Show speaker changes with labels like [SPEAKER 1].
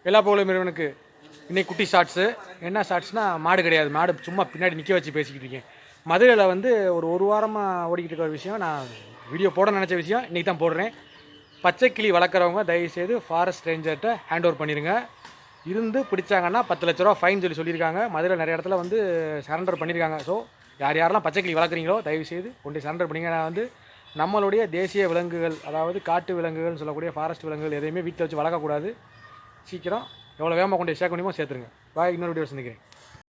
[SPEAKER 1] எல்லா புகழும் இறைவனுக்கு. இன்னைக்கு குட்டி ஷார்ட்ஸு. என்ன ஷார்ட்ஸ்னால் மாடு கிடையாது, மாடு சும்மா பின்னாடி நிற்க வச்சு பேசிக்கிட்டு இருக்கேன். மதுரையில் வந்து ஒரு வாரமாக ஓடிக்கிட்டு இருக்க ஒரு விஷயம், நான் வீடியோ போட நினச்ச விஷயம் இன்றைக்கி தான் போடுறேன். பச்சை கிளி வளர்க்குறவங்க தயவுசெய்து ஃபாரஸ்ட் ரேஞ்சர்கிட்ட ஹேண்ட் ஓவர் பண்ணிடுங்க. இருந்து பிடிச்சாங்கன்னா 10 லட்ச ரூபா ஃபைன் சொல்லியிருக்காங்க. மதுரையில் நிறைய இடத்துல வந்து சரண்டர் பண்ணியிருக்காங்க. ஸோ யாரெல்லாம் பச்சை கிளி வளர்க்குறீங்களோ தயவுசெய்து கொண்டு சரண்டர் பண்ணிங்க. நான் வந்து நம்மளுடைய தேசிய விலங்குகள், அதாவது காட்டு விலங்குகள்னு சொல்லக்கூடிய ஃபாரஸ்ட் விலங்குகள் எதையுமே வீட்டில் வச்சு வளர்க்கக்கூடாது. சீக்கிரம் எவ்வளோ வேகமாக கொண்டு சேர்க்க முடியுமோ சேர்த்துருங்க. இன்னொரு வீடியோ சந்திக்கிறேன்.